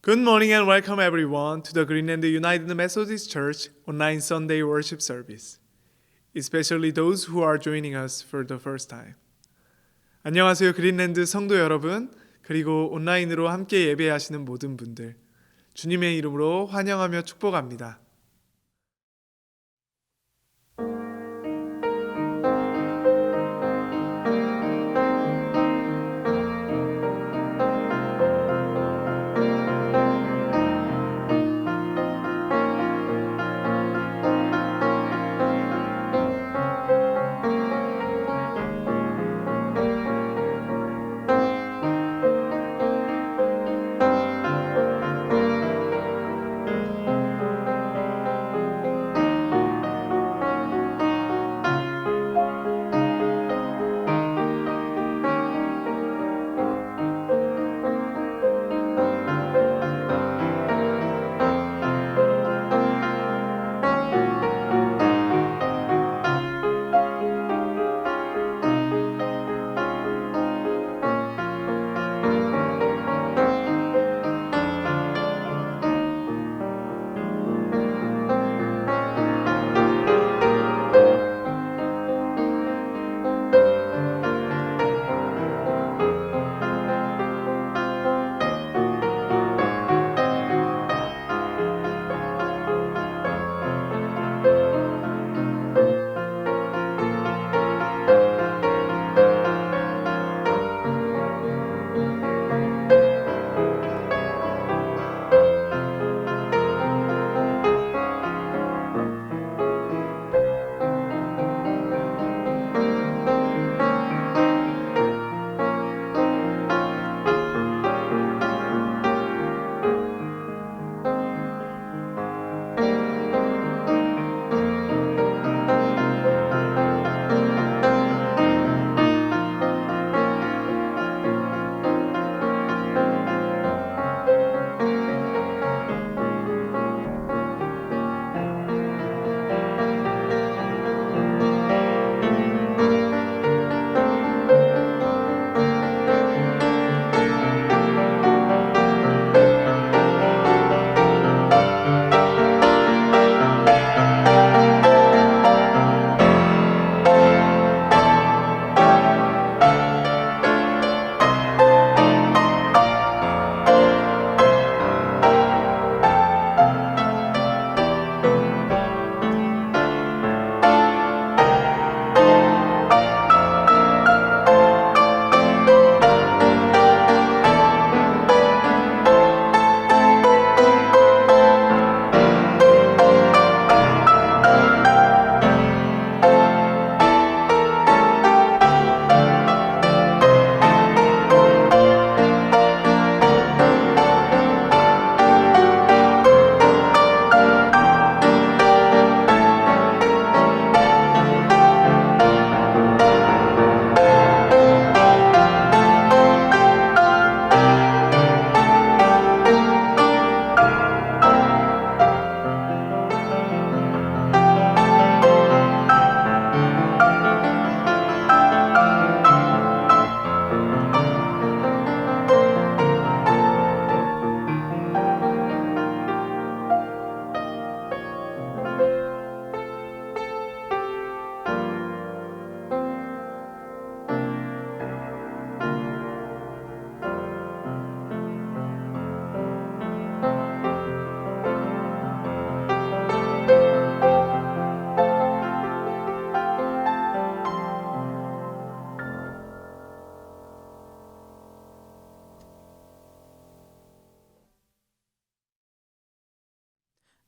Good morning and welcome everyone to the Greenland United Methodist Church online Sunday worship service, especially those who are joining us for the first time. 안녕하세요, 그린랜드 성도 여러분, 그리고 온라인으로 함께 예배하시는 모든 분들, 주님의 이름으로 환영하며 축복합니다.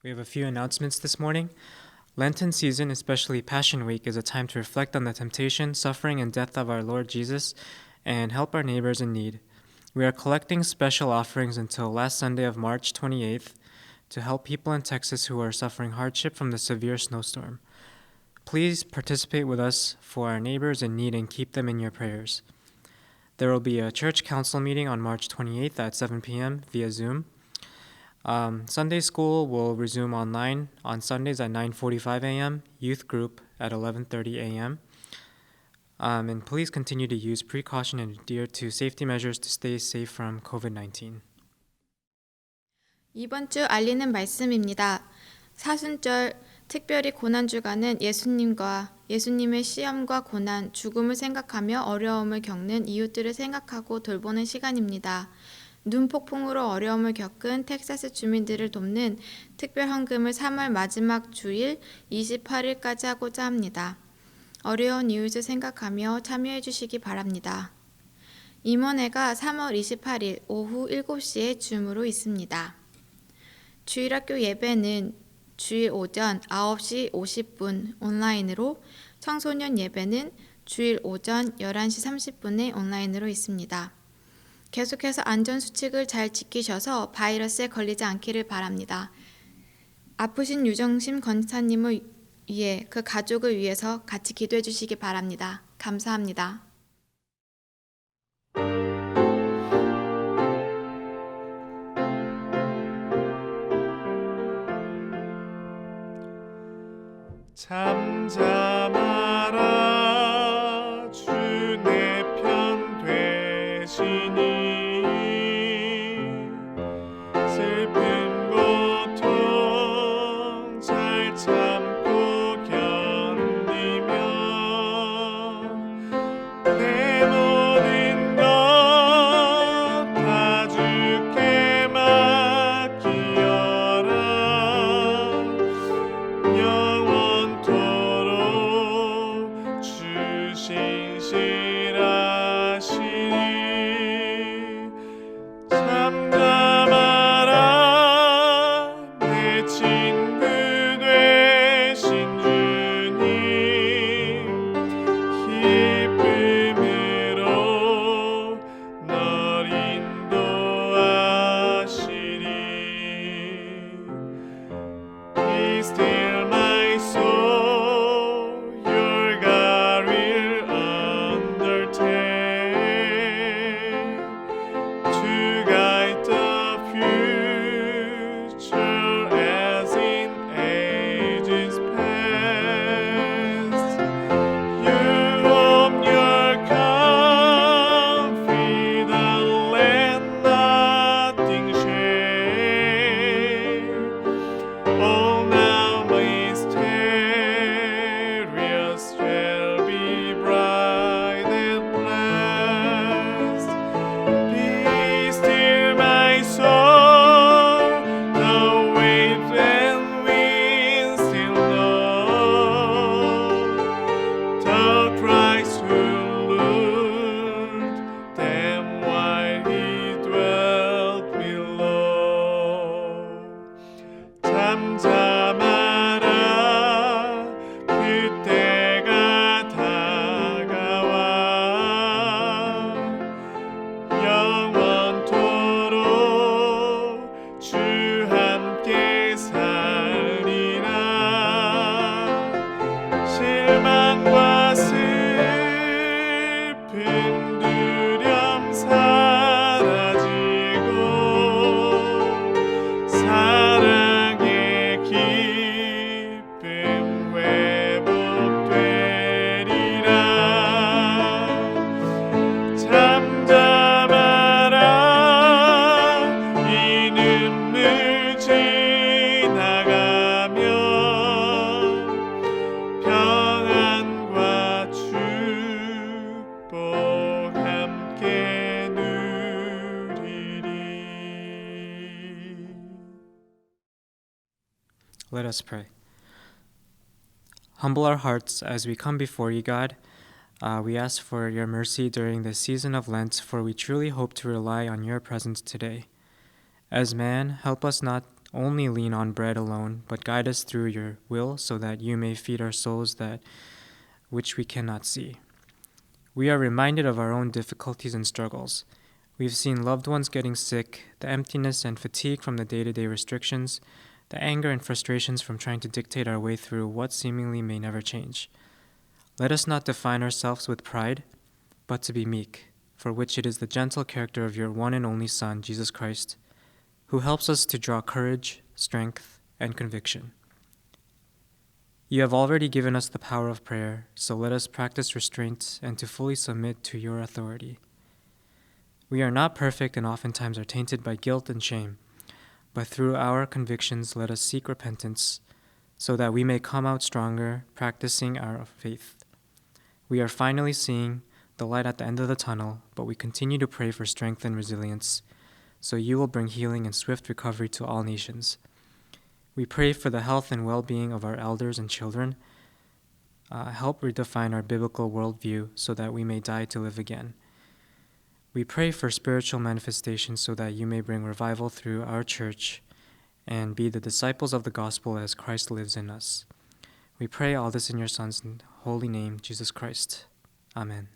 We have a few announcements this morning. Lenten season, especially Passion Week, is a time to reflect on the temptation, suffering, and death of our Lord Jesus and help our neighbors in need. We are collecting special offerings until last Sunday of March 28th to help people in Texas who are suffering hardship from the severe snowstorm. Please participate with us for our neighbors in need and keep them in your prayers. There will be a church council meeting on March 28th at 7 p.m. via Zoom. Sunday school will resume online on Sundays at 9:45 a.m., youth group at 11:30 a.m. And please continue to use precaution and adhere to safety measures to stay safe from COVID-19. 이번 주 알리는 말씀입니다. 사순절 특별히 고난주간은 예수님과 예수님의 시험과 고난, 죽음을 생각하며 어려움을 겪는 이웃들을 생각하고 돌보는 시간입니다. 눈폭풍으로 어려움을 겪은 텍사스 주민들을 돕는 특별 헌금을 3월 마지막 주일 28일까지 하고자 합니다. 어려운 이웃을 생각하며 참여해 주시기 바랍니다. 임원회가 3월 28일 오후 7시에 줌으로 있습니다. 주일학교 예배는 주일 오전 9시 50분 온라인으로, 청소년 예배는 주일 오전 11시 30분에 온라인으로 있습니다. 계속해서 안전수칙을 잘 지키셔서 바이러스에 걸리지 않기를 바랍니다. 아프신 유정심 권사님을 위해 그 가족을 위해서 같이 기도해 주시기 바랍니다. 감사합니다. 잠잠하라 주 내 편 되시니 슬픈 고통 잘 참고 견디며 내 모든 것 다 주께 맡기어라 영원토록 주 신실하시니 잠잠하라 내 친구 되신 주님 기쁨으로 널 인도하시리 Be still my soul, your God will undertake to guide the future as in ages past. You hope your confidence let nothing shake. All now mysterious shall be bright at last. Be still my soul, the waves and winds still know the Christ who lured them while he dwelt below. 잠잠하라 그때가 다가와 영원토록 주 함께 살리라 실망과 슬픔 두려움 사라지고 사랑의 기쁨 회복되리라 잠잠하라 이 눈물 지나가며 평안과 축복 함께 누리리. Let us pray. Humble our hearts as we come before you, God. We ask for your mercy during this season of Lent, for we truly hope to rely on your presence today. As man, help us not only lean on bread alone, but guide us through your will so that you may feed our souls that which we cannot see. We are reminded of our own difficulties and struggles. We've seen loved ones getting sick, the emptiness and fatigue from the day-to-day restrictions, the anger and frustrations from trying to dictate our way through what seemingly may never change. Let us not define ourselves with pride, but to be meek, for which it is the gentle character of your one and only Son, Jesus Christ, who helps us to draw courage, strength, and conviction. You have already given us the power of prayer, so let us practice restraint and to fully submit to your authority. We are not perfect and oftentimes are tainted by guilt and shame, but through our convictions let us seek repentance, so that we may come out stronger, practicing our faith. We are finally seeing the light at the end of the tunnel, but we continue to pray for strength and resilience, so you will bring healing and swift recovery to all nations. We pray for the health and well-being of our elders and children. Help redefine our biblical worldview so that we may die to live again. We pray for spiritual manifestations so that you may bring revival through our church and be the disciples of the gospel as Christ lives in us. We pray all this in your Son's holy name, Jesus Christ. Amen.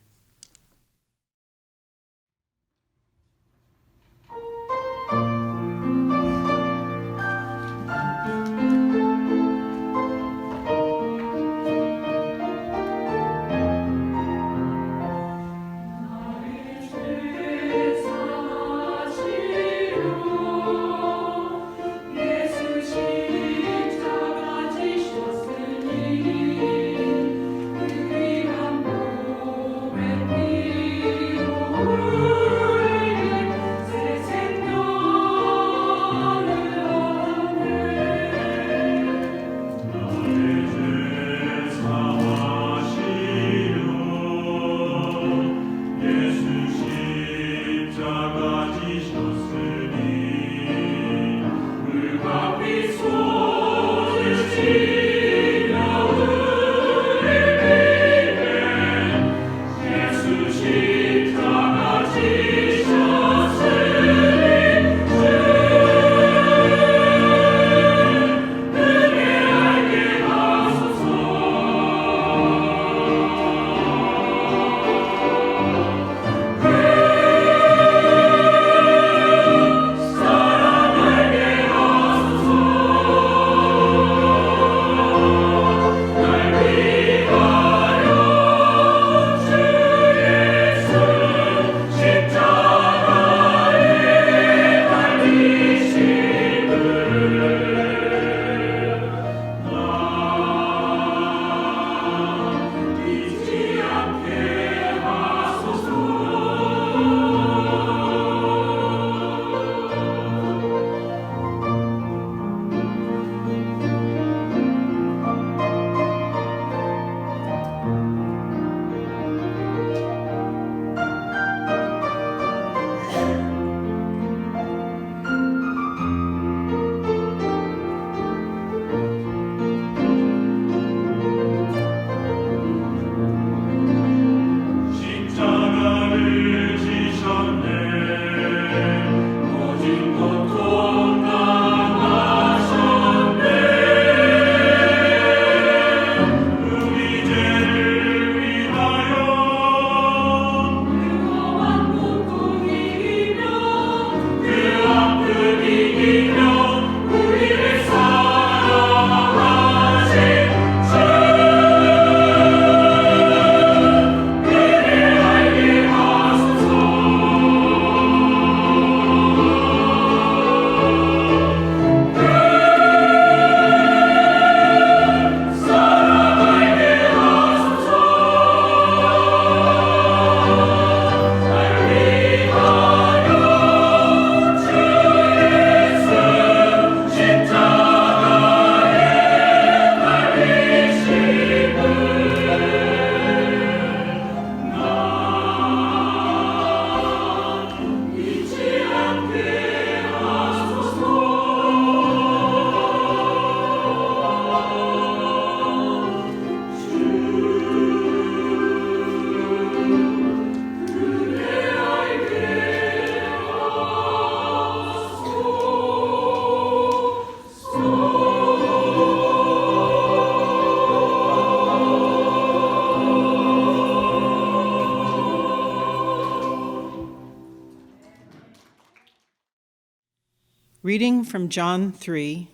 Reading from John 3,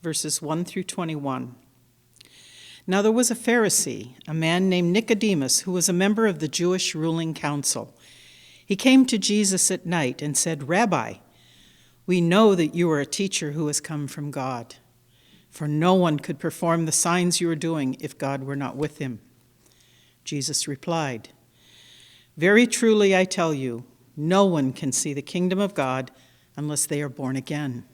verses 1 through 21. Now there was a Pharisee, a man named Nicodemus, who was a member of the Jewish ruling council. He came to Jesus at night and said, "Rabbi, we know that you are a teacher who has come from God, for no one could perform the signs you are doing if God were not with him." Jesus replied, "Very truly I tell you, no one can see the kingdom of God unless they are born again."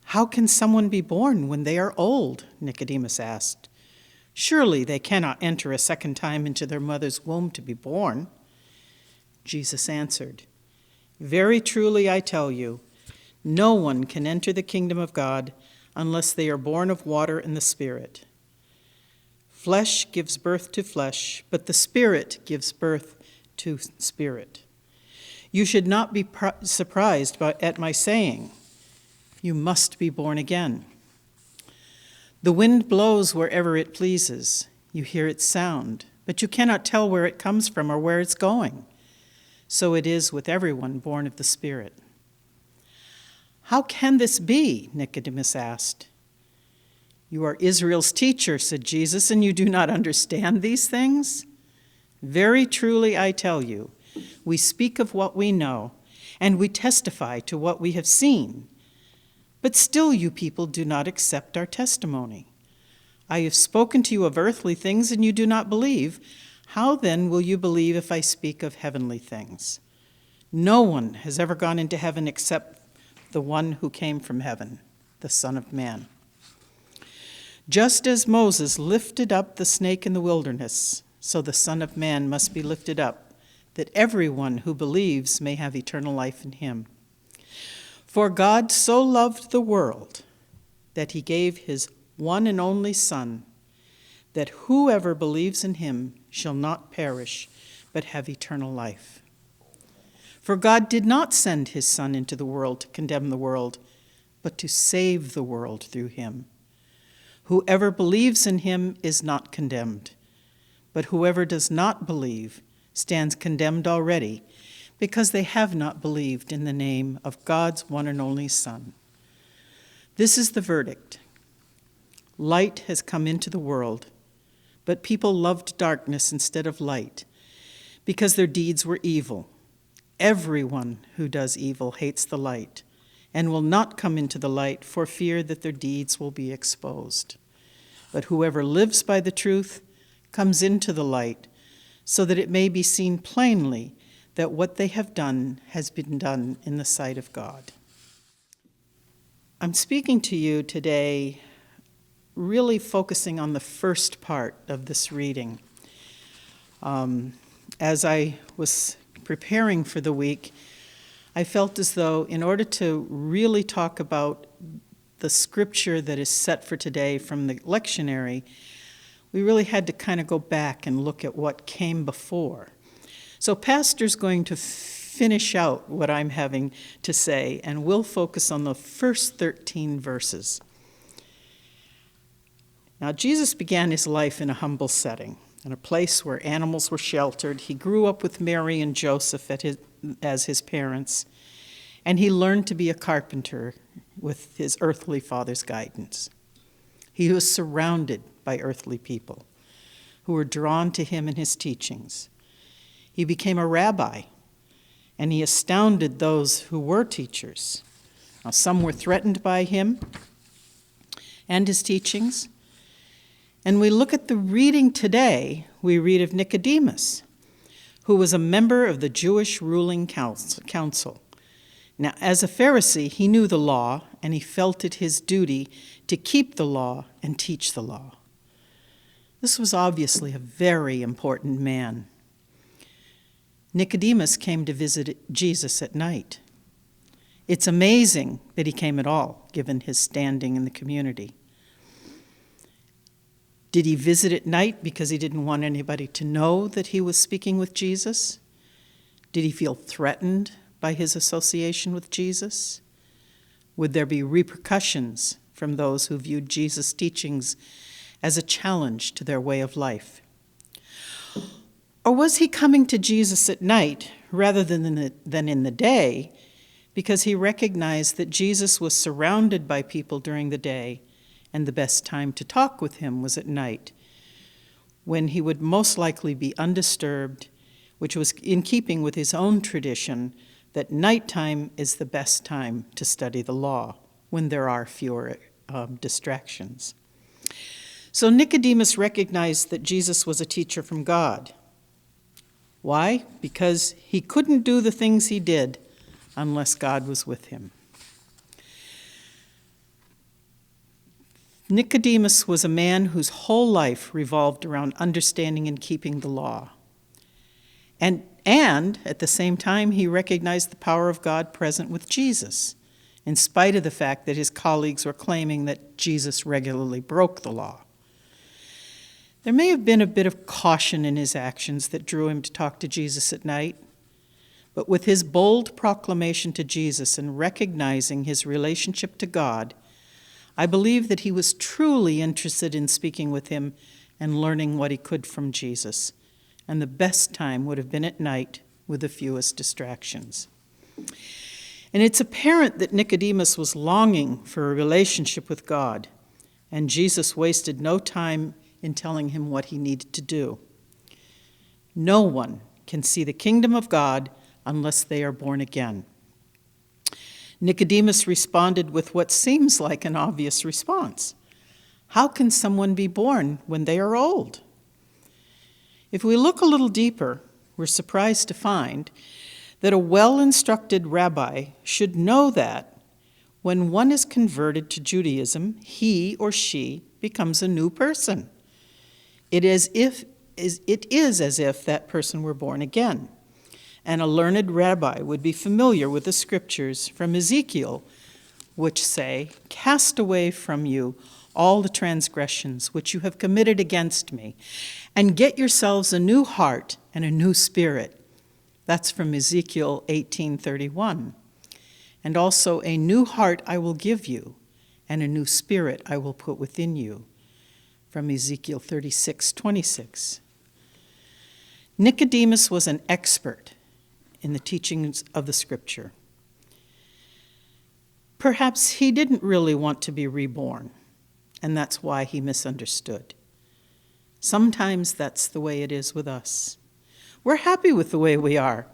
"How can someone be born when they are old?" Nicodemus asked. "Surely they cannot enter a second time into their mother's womb to be born." Jesus answered, "Very truly I tell you, no one can enter the kingdom of God unless they are born of water and the Spirit. Flesh gives birth to flesh, but the Spirit gives birth to spirit. You should not be surprised at my saying, 'You must be born again.' The wind blows wherever it pleases. You hear its sound, but you cannot tell where it comes from or where it's going. So it is with everyone born of the Spirit." "How can this be?" Nicodemus asked. "You are Israel's teacher," said Jesus, "and you do not understand these things? Very truly I tell you, we speak of what we know, and we testify to what we have seen. But still you people do not accept our testimony. I have spoken to you of earthly things, and you do not believe. How then will you believe if I speak of heavenly things? No one has ever gone into heaven except the one who came from heaven, the Son of Man. Just as Moses lifted up the snake in the wilderness, so the Son of Man must be lifted up, that everyone who believes may have eternal life in him. For God so loved the world that he gave his one and only Son, that whoever believes in him shall not perish, but have eternal life. For God did not send his Son into the world to condemn the world, but to save the world through him. Whoever believes in him is not condemned, but whoever does not believe stands condemned already, because they have not believed in the name of God's one and only Son. This is the verdict. Light has come into the world, but people loved darkness instead of light, because their deeds were evil. Everyone who does evil hates the light, and will not come into the light for fear that their deeds will be exposed. But whoever lives by the truth comes into the light, so that it may be seen plainly that what they have done has been done in the sight of God. I'm speaking to you today really focusing on the first part of this reading. As I was preparing for the week, I felt as though in order to really talk about the scripture that is set for today from the lectionary, we really had to kind of go back and look at what came before. So Pastor's going to finish out what I'm having to say, and we'll focus on the first 13 verses. Now, Jesus began his life in a humble setting, in a place where animals were sheltered. He grew up with Mary and Joseph as his parents, and he learned to be a carpenter with his earthly father's guidance. He was surrounded by earthly people who were drawn to him and his teachings. He became a rabbi, and he astounded those who were teachers. Now, some were threatened by him and his teachings. And we look at the reading today, we read of Nicodemus, who was a member of the Jewish ruling council. Now, as a Pharisee, he knew the law, and he felt it his duty to keep the law and teach the law. This was obviously a very important man. Nicodemus came to visit Jesus at night. It's amazing that he came at all, given his standing in the community. Did he visit at night because he didn't want anybody to know that he was speaking with Jesus? Did he feel threatened by his association with Jesus? Would there be repercussions from those who viewed Jesus' teachings as a challenge to their way of life? Or was he coming to Jesus at night rather than in the day because he recognized that Jesus was surrounded by people during the day, and the best time to talk with him was at night, when he would most likely be undisturbed, which was in keeping with his own tradition that nighttime is the best time to study the law, when there are fewer distractions. So Nicodemus recognized that Jesus was a teacher from God. Why? Because he couldn't do the things he did unless God was with him. Nicodemus was a man whose whole life revolved around understanding and keeping the law. And at the same time, he recognized the power of God present with Jesus, in spite of the fact that his colleagues were claiming that Jesus regularly broke the law. There may have been a bit of caution in his actions that drew him to talk to Jesus at night, but with his bold proclamation to Jesus and recognizing his relationship to God, I believe that he was truly interested in speaking with him and learning what he could from Jesus. And the best time would have been at night with the fewest distractions. And it's apparent that Nicodemus was longing for a relationship with God, and Jesus wasted no time in telling him what he needed to do. No one can see the kingdom of God unless they are born again. Nicodemus responded with what seems like an obvious response. How can someone be born when they are old? If we look a little deeper, we're surprised to find that a well-instructed rabbi should know that when one is converted to Judaism, he or she becomes a new person. It is as if that person were born again. And a learned rabbi would be familiar with the scriptures from Ezekiel, which say, "Cast away from you all the transgressions which you have committed against me, and get yourselves a new heart and a new spirit." That's from Ezekiel 18:31. And also, "A new heart I will give you, and a new spirit I will put within you," from Ezekiel 36:26. Nicodemus was an expert in the teachings of the scripture. Perhaps he didn't really want to be reborn, and that's why he misunderstood. Sometimes that's the way it is with us. We're happy with the way we are,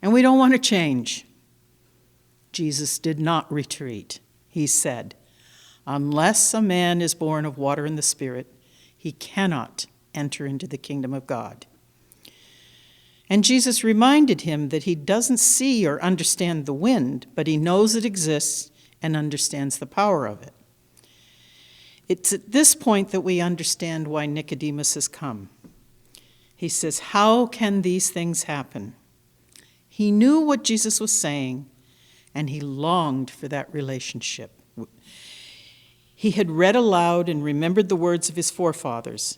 and we don't want to change. Jesus did not retreat. He said, "Unless a man is born of water and the Spirit, he cannot enter into the kingdom of God." And Jesus reminded him that he doesn't see or understand the wind, but he knows it exists and understands the power of it. It's at this point that we understand why Nicodemus has come. He says, "How can these things happen?" He knew what Jesus was saying, and he longed for that relationship. He had read aloud and remembered the words of his forefathers,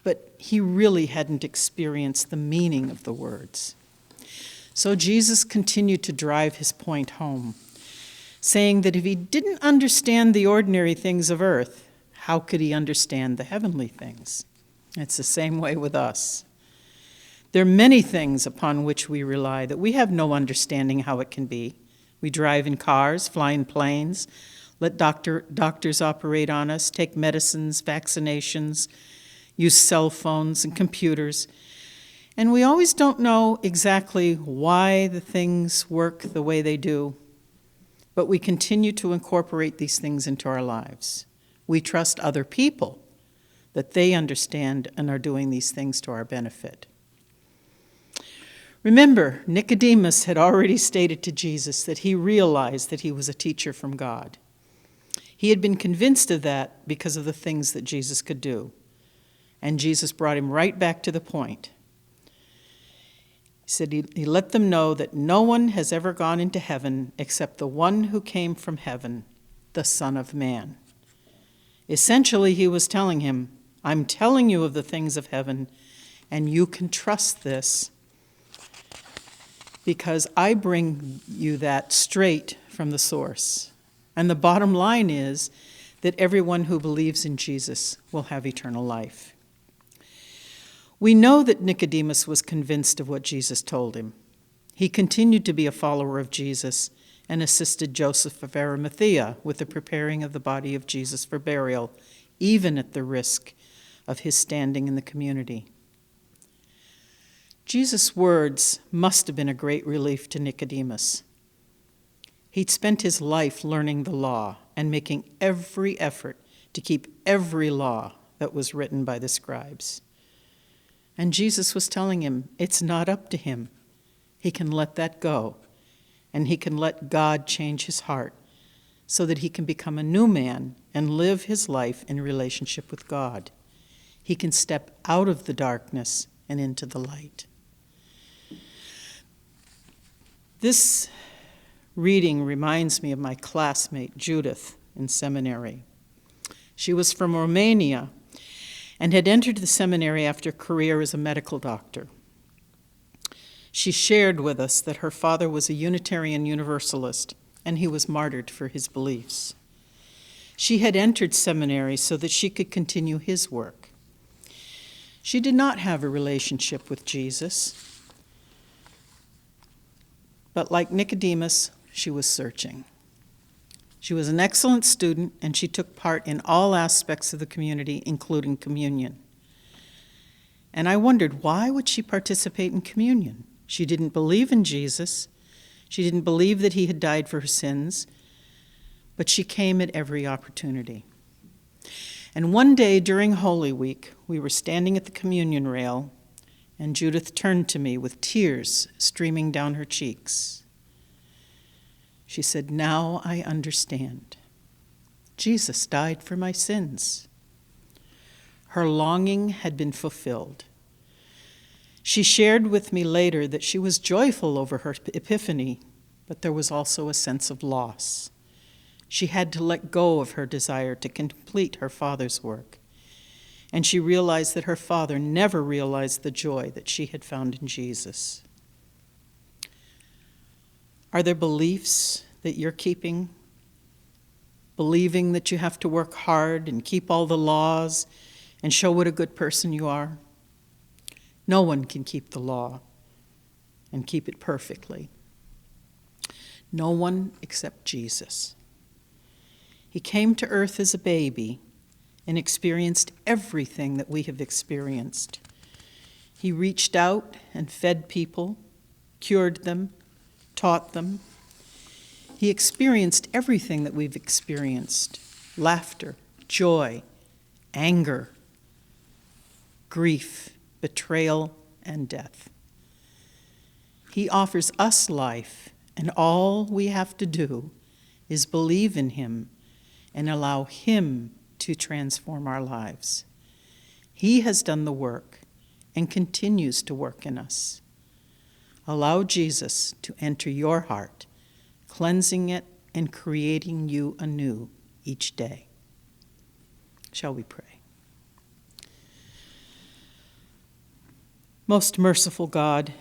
but he really hadn't experienced the meaning of the words. So Jesus continued to drive his point home, saying that if he didn't understand the ordinary things of earth, how could he understand the heavenly things? It's the same way with us. There are many things upon which we rely that we have no understanding how it can be. We drive in cars, fly in planes, let doctors operate on us, take medicines, vaccinations, use cell phones and computers, and we always don't know exactly why the things work the way they do, but we continue to incorporate these things into our lives. We trust other people that they understand and are doing these things to our benefit. Remember, Nicodemus had already stated to Jesus that he realized that he was a teacher from God. He had been convinced of that because of the things that Jesus could do. And Jesus brought him right back to the point. He said he let them know that no one has ever gone into heaven except the one who came from heaven, the Son of Man. Essentially, he was telling him, I'm telling you of the things of heaven, and you can trust this because I bring you that straight from the source. And the bottom line is that everyone who believes in Jesus will have eternal life. We know that Nicodemus was convinced of what Jesus told him. He continued to be a follower of Jesus and assisted Joseph of Arimathea with the preparing of the body of Jesus for burial, even at the risk of his standing in the community. Jesus' words must have been a great relief to Nicodemus. He'd spent his life learning the law and making every effort to keep every law that was written by the scribes. And Jesus was telling him it's not up to him. He can let that go, and he can let God change his heart so that he can become a new man and live his life in relationship with God. He can step out of the darkness and into the light. This reading reminds me of my classmate Judith in seminary. She was from Romania and had entered the seminary after a career as a medical doctor. She shared with us that her father was a Unitarian Universalist and he was martyred for his beliefs. She had entered seminary so that she could continue his work. She did not have a relationship with Jesus, but like Nicodemus, she was searching. She was an excellent student, and she took part in all aspects of the community, including communion. And I wondered, why would she participate in communion? She didn't believe in Jesus. She didn't believe that he had died for her sins, but she came at every opportunity. And one day during Holy Week, we were standing at the communion rail, and Judith turned to me with tears streaming down her cheeks. She said, "Now I understand. Jesus died for my sins." Her longing had been fulfilled. She shared with me later that she was joyful over her epiphany, but there was also a sense of loss. She had to let go of her desire to complete her father's work, and she realized that her father never realized the joy that she had found in Jesus. Are there beliefs that you're keeping? Believing that you have to work hard and keep all the laws and show what a good person you are? No one can keep the law and keep it perfectly. No one except Jesus. He came to earth as a baby and experienced everything that we have experienced. He reached out and fed people, cured them, taught them. He experienced everything that we've experienced: laughter, joy, anger, grief, betrayal, and death. He offers us life, and all we have to do is believe in him and allow him to transform our lives. He has done the work and continues to work in us. Allow Jesus to enter your heart, cleansing it and creating you anew each day. Shall we pray? Most merciful God,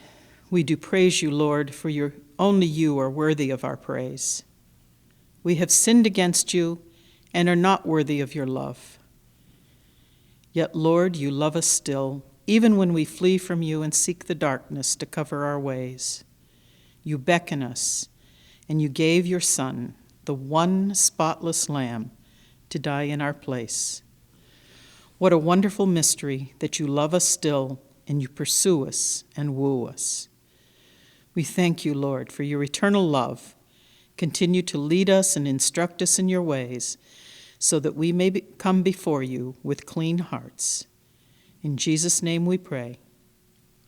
we do praise you, Lord, for only you are worthy of our praise. We have sinned against you and are not worthy of your love. Yet, Lord, you love us still, even when we flee from you and seek the darkness to cover our ways. You beckon us, and you gave your Son, the one spotless Lamb, to die in our place. What a wonderful mystery that you love us still, and you pursue us and woo us. We thank you, Lord, for your eternal love. Continue to lead us and instruct us in your ways, so that we may come before you with clean hearts. In Jesus' name we pray.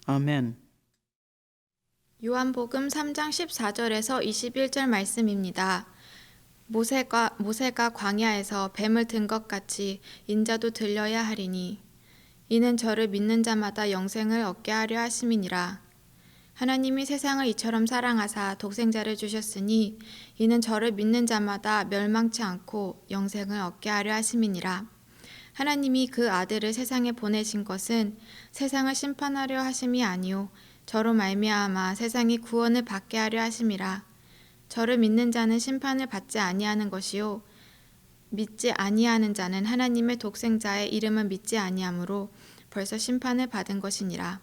Amen. 요한복음 3장 14절에서 21절 말씀입니다. 모세가 광야에서 뱀을 든 것 같이 인자도 들려야 하리니 이는 저를 믿는 자마다 영생을 얻게 하려 하심이니라. 하나님이 세상을 이처럼 사랑하사 독생자를 주셨으니 이는 저를 믿는 자마다 멸망치 않고 영생을 얻게 하려 하심이니라. 하나님이 그 아들을 세상에 보내신 것은 세상을 심판하려 하심이 아니요 저로 말미암아 세상이 구원을 받게 하려 하심이라. 저를 믿는 자는 심판을 받지 아니하는 것이요 믿지 아니하는 자는 하나님의 독생자의 이름을 믿지 아니하므로 벌써 심판을 받은 것이니라.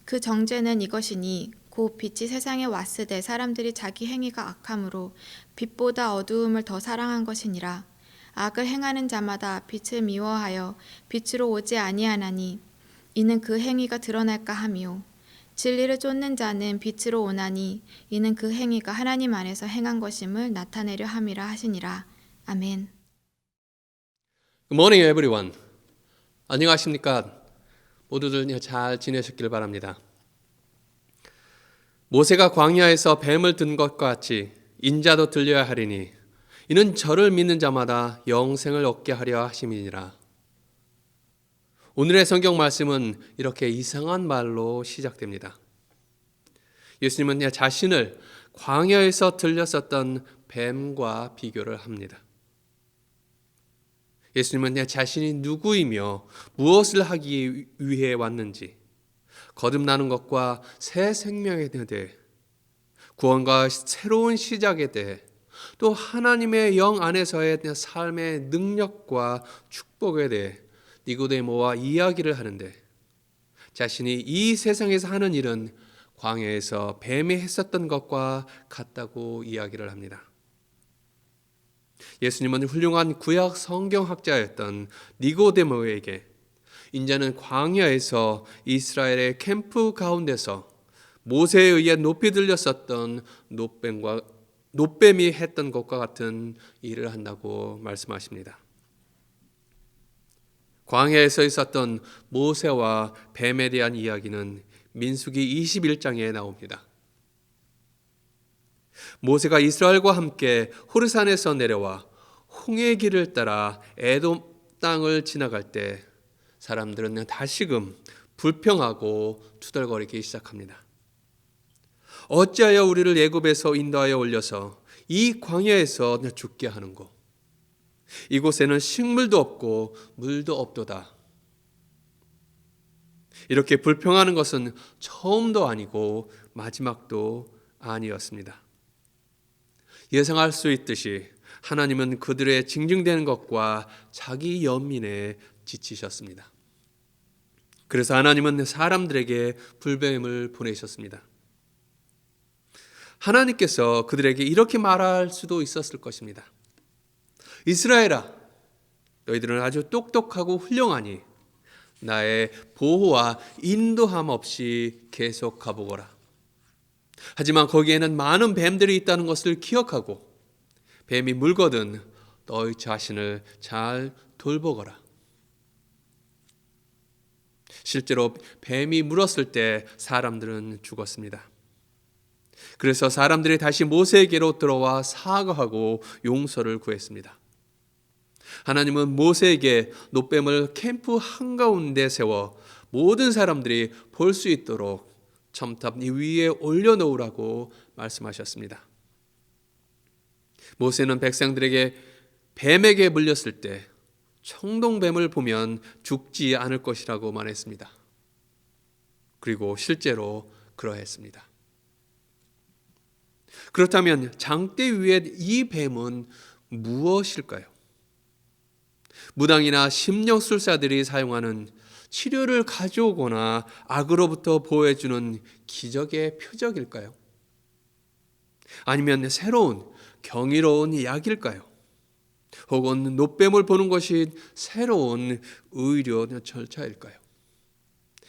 그 정죄는 이것이니 곧 빛이 세상에 왔으되 사람들이 자기 행위가 악함으로 빛보다 어두움을 더 사랑한 것이니라. 악을 행하는 자마다 빛을 미워하여 빛으로 오지 아니하나니 이는 그 행위가 드러날까 함이요 진리를 쫓는 자는 빛으로 오나니 이는 그 행위가 하나님 안에서 행한 것임을 나타내려 함이라 하시니라. 아멘. Good morning, everyone. 안녕하십니까? 모두들 잘 지내셨길 바랍니다. 모세가 광야에서 뱀을 든 것과 같이 인자도 들려야 하리니 이는 저를 믿는 자마다 영생을 얻게 하려 하심이니라. 오늘의 성경 말씀은 이렇게 이상한 말로 시작됩니다. 예수님은 자신을 광야에서 들렸었던 뱀과 비교를 합니다. 예수님은 자신이 누구이며 무엇을 하기 위해 왔는지, 거듭나는 것과 새 생명에 대해, 구원과 새로운 시작에 대해, 또 하나님의 영 안에서의 삶의 능력과 축복에 대해 니고데모와 이야기를 하는데, 자신이 이 세상에서 하는 일은 광야에서 뱀이 했었던 것과 같다고 이야기를 합니다. 예수님은 훌륭한 구약 성경학자였던 니고데모에게 인자는 광야에서 이스라엘의 캠프 가운데서 모세에 의해 높이 들렸었던 노뱀이 했던 것과 같은 일을 한다고 말씀하십니다. 광야에서 있었던 모세와 뱀에 대한 이야기는 민수기 21장에 나옵니다. 모세가 이스라엘과 함께 호르산에서 내려와 홍해 길을 따라 에돔 땅을 지나갈 때 사람들은 다시금 불평하고 투덜거리기 시작합니다. 어찌하여 우리를 애굽에서 인도하여 올려서 이 광야에서 죽게 하는고? 이곳에는 식물도 없고 물도 없도다. 이렇게 불평하는 것은 처음도 아니고 마지막도 아니었습니다. 예상할 수 있듯이 하나님은 그들의 징징대는 것과 자기 연민에 지치셨습니다. 그래서 하나님은 사람들에게 불뱀을 보내셨습니다. 하나님께서 그들에게 이렇게 말할 수도 있었을 것입니다. 이스라엘아, 너희들은 아주 똑똑하고 훌륭하니 나의 보호와 인도함 없이 계속 가보거라. 하지만 거기에는 많은 뱀들이 있다는 것을 기억하고 뱀이 물거든 너희 자신을 잘 돌보거라. 실제로 뱀이 물었을 때 사람들은 죽었습니다. 그래서 사람들이 다시 모세에게로 들어와 사과하고 용서를 구했습니다. 하나님은 모세에게 노뱀을 캠프 한가운데 세워 모든 사람들이 볼 수 있도록 첨탑 위에 올려놓으라고 말씀하셨습니다. 모세는 백성들에게 뱀에게 물렸을 때 청동뱀을 보면 죽지 않을 것이라고 말했습니다. 그리고 실제로 그러했습니다. 그렇다면 장대 위에 이 뱀은 무엇일까요? 무당이나 심령술사들이 사용하는 치료를 가져오거나 악으로부터 보호해주는 기적의 표적일까요? 아니면 새로운 경이로운 약일까요? 혹은 노뱀을 보는 것이 새로운 의료 절차일까요?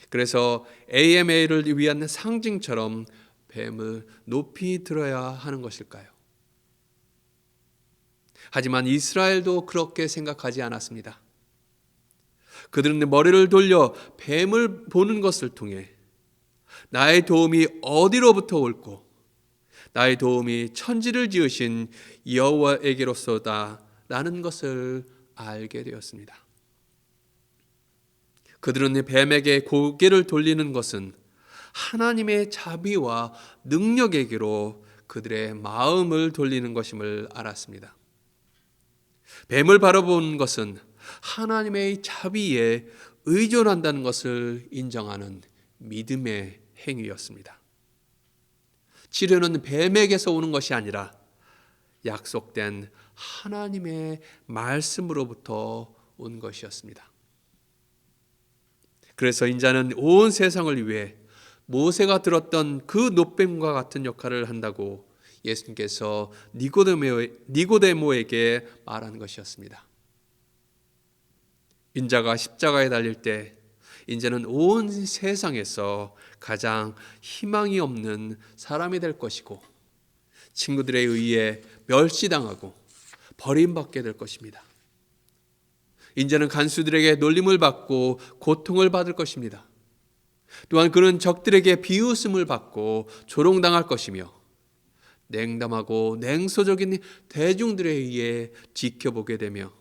그래서 AMA를 위한 상징처럼 뱀을 높이 들어야 하는 것일까요? 하지만 이스라엘도 그렇게 생각하지 않았습니다. 그들은 머리를 돌려 뱀을 보는 것을 통해 나의 도움이 어디로부터 올고 나의 도움이 천지를 지으신 여호와에게로서다 라는 것을 알게 되었습니다. 그들은 뱀에게 고개를 돌리는 것은 하나님의 자비와 능력에게로 그들의 마음을 돌리는 것임을 알았습니다. 뱀을 바라보는 것은 하나님의 자비에 의존한다는 것을 인정하는 믿음의 행위였습니다. 치료는 뱀에게서 오는 것이 아니라 약속된 하나님의 말씀으로부터 온 것이었습니다. 그래서 인자는 온 세상을 위해 모세가 들었던 그 노뱀과 같은 역할을 한다고 예수님께서 니고데모에게 말한 것이었습니다. 인자가 십자가에 달릴 때 인자는 온 세상에서 가장 희망이 없는 사람이 될 것이고 친구들에 의해 멸시당하고 버림받게 될 것입니다. 인자는 간수들에게 놀림을 받고 고통을 받을 것입니다. 또한 그는 적들에게 비웃음을 받고 조롱당할 것이며 냉담하고 냉소적인 대중들에 의해 지켜보게 되며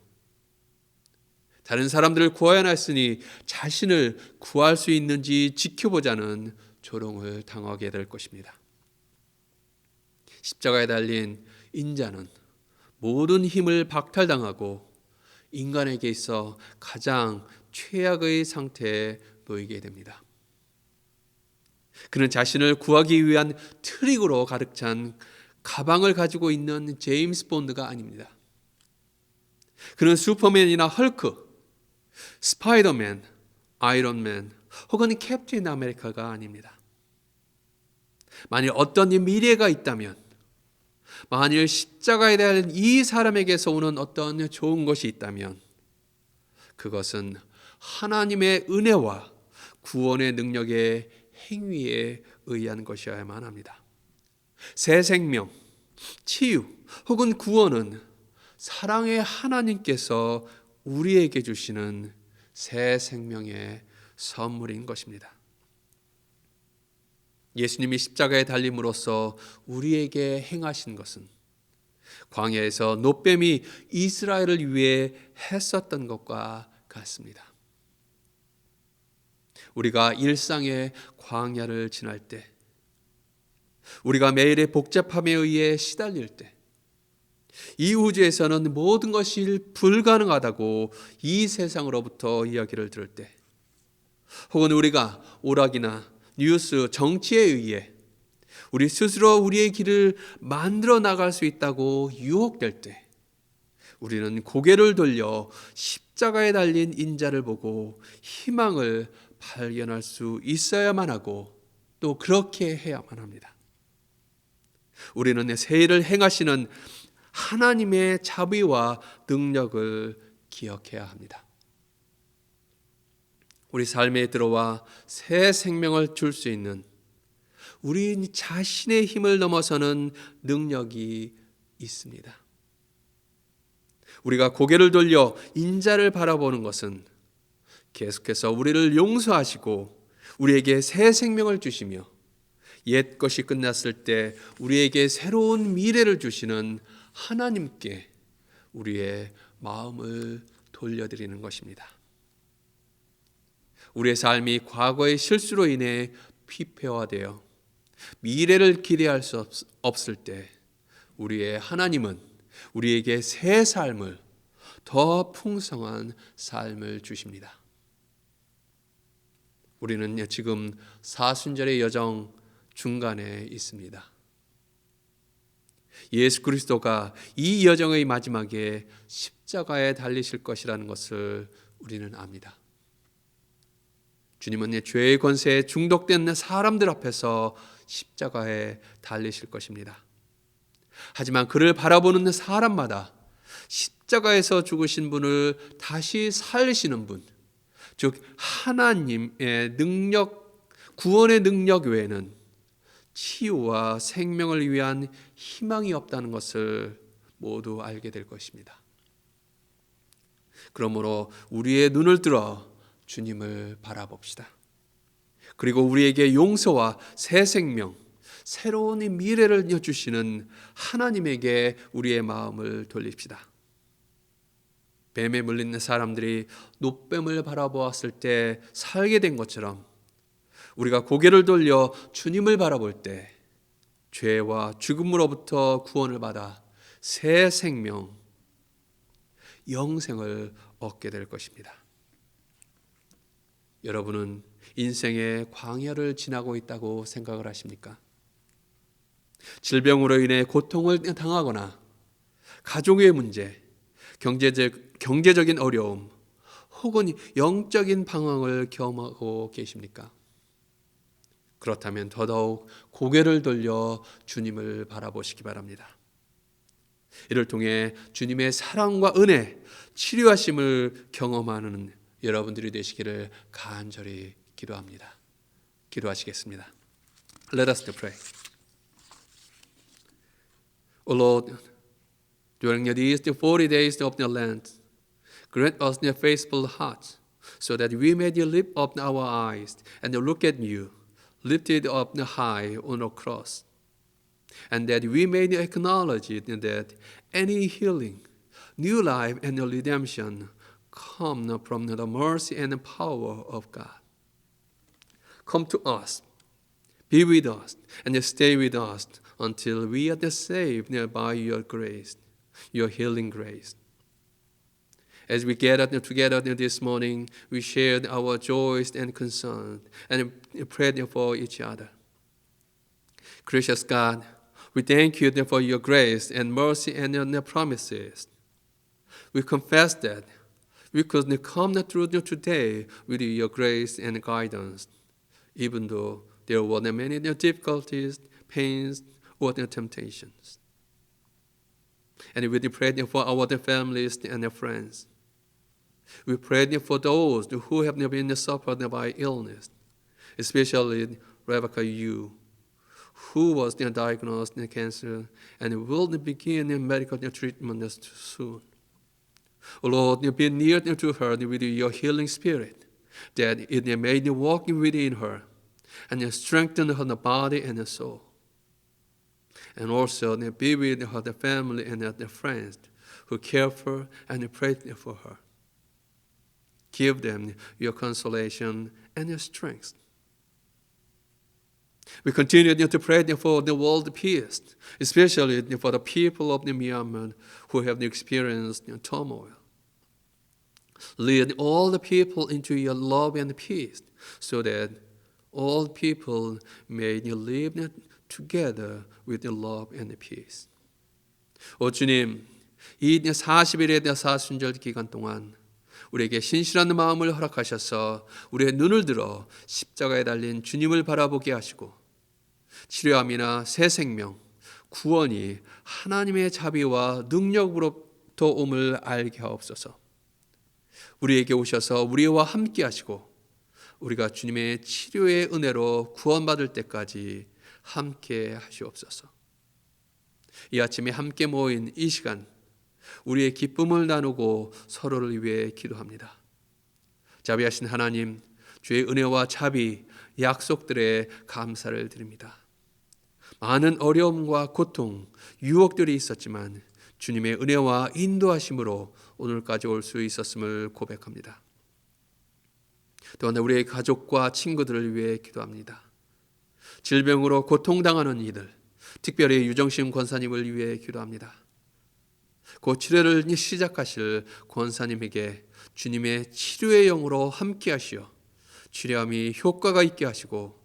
다른 사람들을 구하여 놨으니 자신을 구할 수 있는지 지켜보자는 조롱을 당하게 될 것입니다. 십자가에 달린 인자는 모든 힘을 박탈당하고 인간에게 있어 가장 최악의 상태에 놓이게 됩니다. 그는 자신을 구하기 위한 트릭으로 가득 찬 가방을 가지고 있는 제임스 본드가 아닙니다. 그는 슈퍼맨이나 헐크, 스파이더맨, 아이론맨 혹은 캡틴 아메리카가 아닙니다. 만일 어떤 미래가 있다면, 만일 십자가에 대한 이 사람에게서 오는 어떤 좋은 것이 있다면 그것은 하나님의 은혜와 구원의 능력의 행위에 의한 것이어야만 합니다. 새 생명, 치유 혹은 구원은 사랑의 하나님께서 우리에게 주시는 새 생명의 선물인 것입니다. 예수님이 십자가에 달림으로써 우리에게 행하신 것은 광야에서 놋뱀이 이스라엘을 위해 했었던 것과 같습니다. 우리가 일상의 광야를 지날 때, 우리가 매일의 복잡함에 의해 시달릴 때, 이 우주에서는 모든 것이 불가능하다고 이 세상으로부터 이야기를 들을 때, 혹은 우리가 오락이나 뉴스, 정치에 의해 우리 스스로 우리의 길을 만들어 나갈 수 있다고 유혹될 때 우리는 고개를 돌려 십자가에 달린 인자를 보고 희망을 발견할 수 있어야만 하고 또 그렇게 해야만 합니다. 우리는 새 일을 행하시는 하나님의 자비와 능력을 기억해야 합니다. 우리 삶에 들어와 새 생명을 줄 수 있는 우리 자신의 힘을 넘어서는 능력이 있습니다. 우리가 고개를 돌려 인자를 바라보는 것은 계속해서 우리를 용서하시고 우리에게 새 생명을 주시며 옛 것이 끝났을 때 우리에게 새로운 미래를 주시는 하나님께 우리의 마음을 돌려드리는 것입니다. 우리의 삶이 과거의 실수로 인해 피폐화되어 미래를 기대할 수 없을 때 우리의 하나님은 우리에게 새 삶을, 더 풍성한 삶을 주십니다. 우리는 지금 사순절의 여정 중간에 있습니다. 예수 그리스도가 이 여정의 마지막에 십자가에 달리실 것이라는 것을 우리는 압니다. 주님은 죄의 권세에 중독된 사람들 앞에서 십자가에 달리실 것입니다. 하지만 그를 바라보는 사람마다 십자가에서 죽으신 분을 다시 살리시는 분, 즉 하나님의 능력, 구원의 능력 외에는 치유와 생명을 위한 희망이 없다는 것을 모두 알게 될 것입니다. 그러므로 우리의 눈을 들어 주님을 바라봅시다. 그리고 우리에게 용서와 새 생명, 새로운 미래를 주시는 하나님에게 우리의 마음을 돌립시다. 뱀에 물린 사람들이 놋뱀을 바라보았을 때 살게 된 것처럼 우리가 고개를 돌려 주님을 바라볼 때 죄와 죽음으로부터 구원을 받아 새 생명, 영생을 얻게 될 것입니다. 여러분은 인생의 광야를 지나고 있다고 생각을 하십니까? 질병으로 인해 고통을 당하거나 가족의 문제, 경제적인 어려움 혹은 영적인 방황을 경험하고 계십니까? 그렇다면 더더욱 고개를 돌려 주님을 바라보시기 바랍니다. 이를 통해 주님의 사랑과 은혜, 치료하심을 경험하는 여러분들이 되시기를 간절히 기도합니다. 기도하시겠습니다. Let us pray. O Lord, during these 40 days of the Lent, grant us a faithful heart, so that we may lift up our eyes and look at you, lifted up high on a cross. and that we may acknowledge it, that any healing, new life, and redemption come from the mercy and power of God. Come to us, be with us, and stay with us until we are saved by your grace, your healing grace. As we gathered together this morning, we shared our joys and concerns and prayed for each other. Gracious God, we thank you for your grace and mercy and your promises. We confess that we could come through today with your grace and guidance, even though there were many difficulties, pains, or temptations. And we pray for our families and their friends. We pray for those who have been suffered by illness, especially Rebecca Yu, who was diagnosed with cancer and will begin medical treatment soon. Lord, be near to her with your healing spirit, that it may walk within her and strengthen her body and her soul. And also be with her the family and the friends who care for and pray for her. Give them your consolation and your strength. We continue to pray for the world peace, especially for the people of Myanmar who have experienced turmoil. Lead all the people into your love and peace, so that all people may live together with love and peace. 오 주님, 이 40일의 사순절 기간 동안 우리에게 신실한 마음을 허락하셔서 우리의 눈을 들어 십자가에 달린 주님을 바라보게 하시고 치료함이나 새 생명, 구원이 하나님의 자비와 능력으로부터 옴을 알게 하옵소서. 우리에게 오셔서 우리와 함께 하시고 우리가 주님의 치료의 은혜로 구원받을 때까지 함께 하시옵소서. 이 아침에 함께 모인 이 시간, 우리의 기쁨을 나누고 서로를 위해 기도합니다. 자비하신 하나님, 주의 은혜와 자비, 약속들에 감사를 드립니다. 많은 어려움과 고통, 유혹들이 있었지만 주님의 은혜와 인도하심으로 오늘까지 올 수 있었음을 고백합니다. 또한 우리의 가족과 친구들을 위해 기도합니다. 질병으로 고통당하는 이들, 특별히 유정심 권사님을 위해 기도합니다. 그 치료를 시작하실 권사님에게 주님의 치료의 영으로 함께 하시어 치료함이 효과가 있게 하시고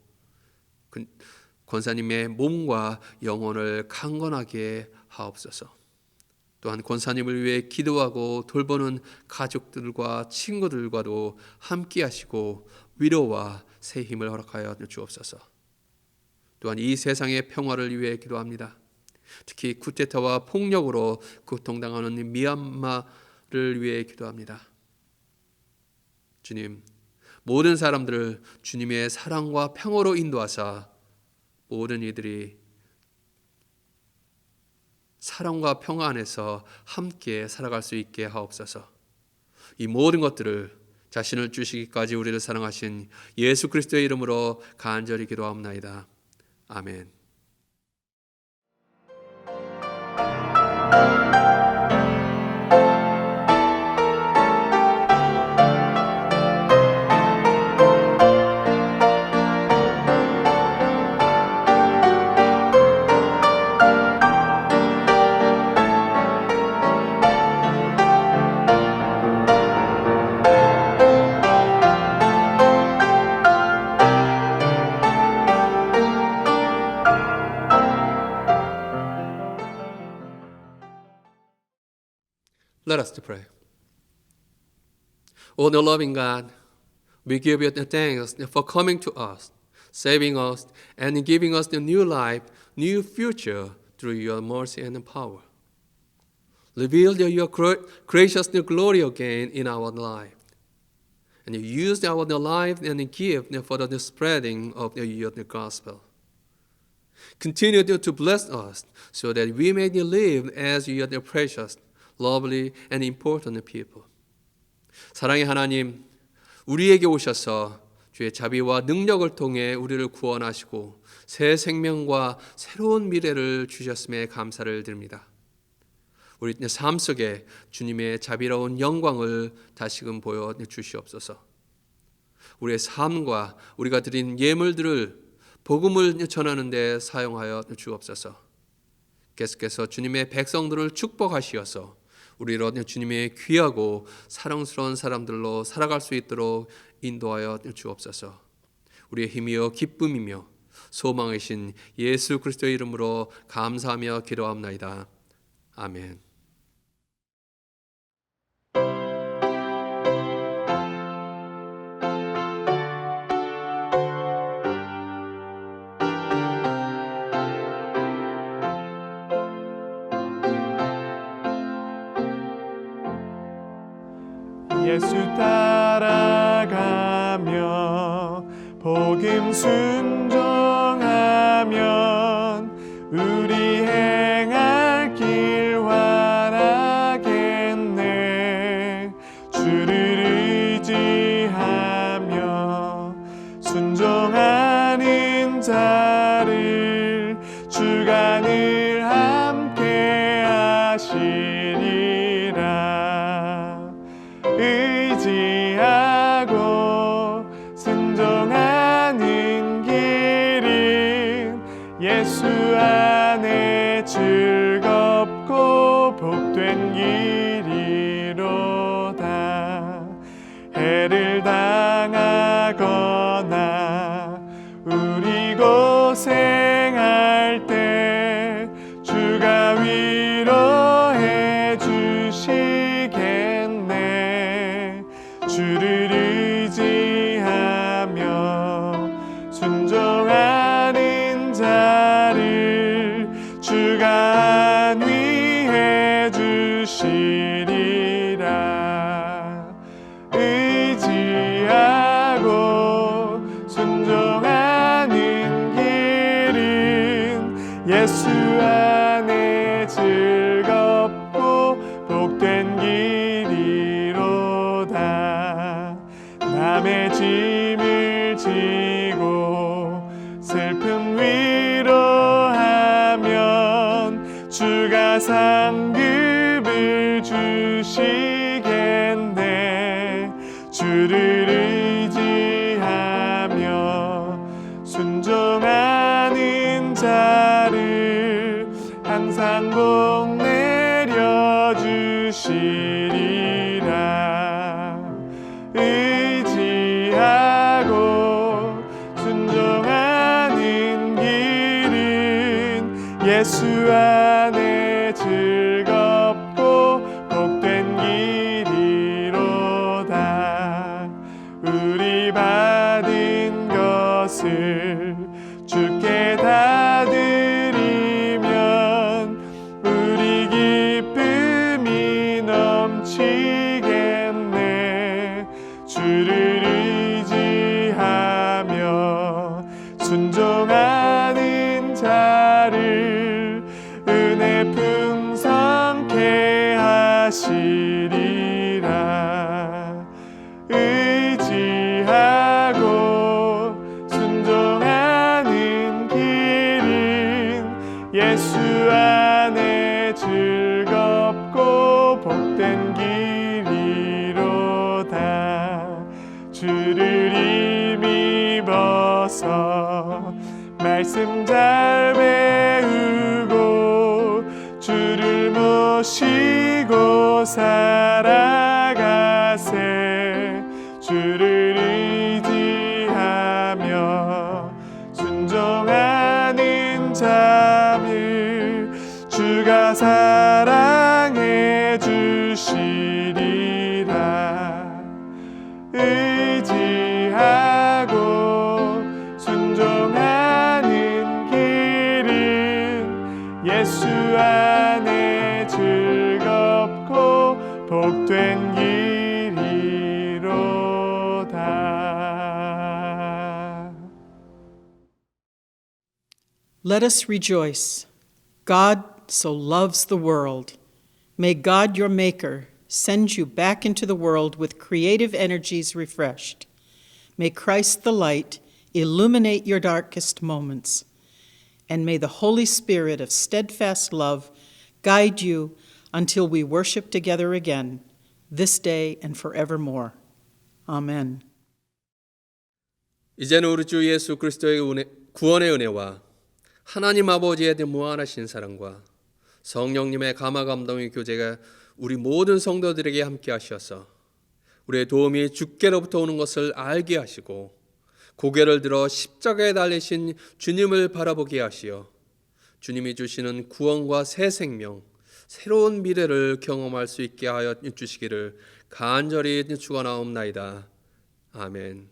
권사님의 몸과 영혼을 강건하게 하옵소서. 또한 권사님을 위해 기도하고 돌보는 가족들과 친구들과도 함께 하시고 위로와 새 힘을 허락하여 주옵소서. 또한 이 세상의 평화를 위해 기도합니다. 특히 쿠데타와 폭력으로 고통당하는 미얀마를 위해 기도합니다. 주님, 모든 사람들을 주님의 사랑과 평화로 인도하사 모든 이들이 사랑과 평화 안에서 함께 살아갈 수 있게 하옵소서. 이 모든 것들을 자신을 주시기까지 우리를 사랑하신 예수 그리스도의 이름으로 간절히 기도하옵나이다. 아멘. Let us pray. Oh, the loving God, we give you the thanks for coming to us, saving us, and giving us the new life, new future through your mercy and power. Reveal your gracious glory again in our life, and use our life and gift for the spreading of your gospel. Continue to bless us so that we may live as your precious, lovely and important people. 사랑의 하나님, 우리에게 오셔서 주의 자비와 능력을 통해 우리를 구원하시고 새 생명과 새로운 미래를 주셨음에 감사를 드립니다. 우리 삶 속에 주님의 자비로운 영광을 다시금 보여주시옵소서. 우리의 삶과 우리가 드린 예물들을 복음을 전하는 데 사용하여 주옵소서. 계속해서 주님의 백성들을 축복하시어서 우리로 주님의 귀하고 사랑스러운 사람들로 살아갈 수 있도록 인도하여 주옵소서. 우리의 힘이요 기쁨이며 소망이신 예수 그리스도의 이름으로 감사하며 기도합나이다. 아멘. 예수 따라가며 복음 순종하면 우리 행할 길 환하겠네. 주를 의지하며 순종하는 자를 주가 늘 함께 하시리라. 의지하고 순종하는 길은 예수 안에 즐겁고 복된 길이로다. 해를 당하거나 우리 고생할 때 주가 위로해 주시겠네. 주를 의지하며 순종하는 자를 주가 안위해 주시리라. 의지하고 순종하는 길은 예수 안에 즐겁고 복된 길이로다. 남의 짐을 지고 슬픔 위로하면 주가 상급을 주시겠네. 주를 의지하며 순종하는 자를 항상 복 내려주시리라. 의지하고 순종하는 길은 예수 안에 즐겁고 복된 길이로다. 우리 받은 것을 주께 다 드리면 우리 기쁨이 넘치겠네. 주를 의지하며 순종하는 자를 은혜 풍성케 하시리라. 의지하고 순종하는 길은 예수 안에 즐겁고 복된 길이로다. 주를 힘입어서 말씀 잘 배우고 주를 모시고 살아가세. 주를 의지하며 순종하는 자를 주가 사랑해 주시리라. 의지하고 순종하는 길은 예수 안에 즐겁고 복된 길이로다. Let us rejoice. God so loves the world. May God, your Maker, send you back into the world with creative energies refreshed. May Christ the light illuminate your darkest moments, and may the Holy Spirit of steadfast love guide you until we worship together again, this day and forevermore. Amen. 이제는 우리 주 예수 그리스도의 구원의 은혜와 하나님 아버지의 무한하신 사랑과 성령님의 감화 감동의 교제가 우리 모든 성도들에게 함께 하셔서 우리의 도움이 주께로부터 오는 것을 알게 하시고 고개를 들어 십자가에 달리신 주님을 바라보게 하시어 주님이 주시는 구원과 새 생명, 새로운 미래를 경험할 수 있게 하여 주시기를 간절히 축원하옵나이다. 아멘.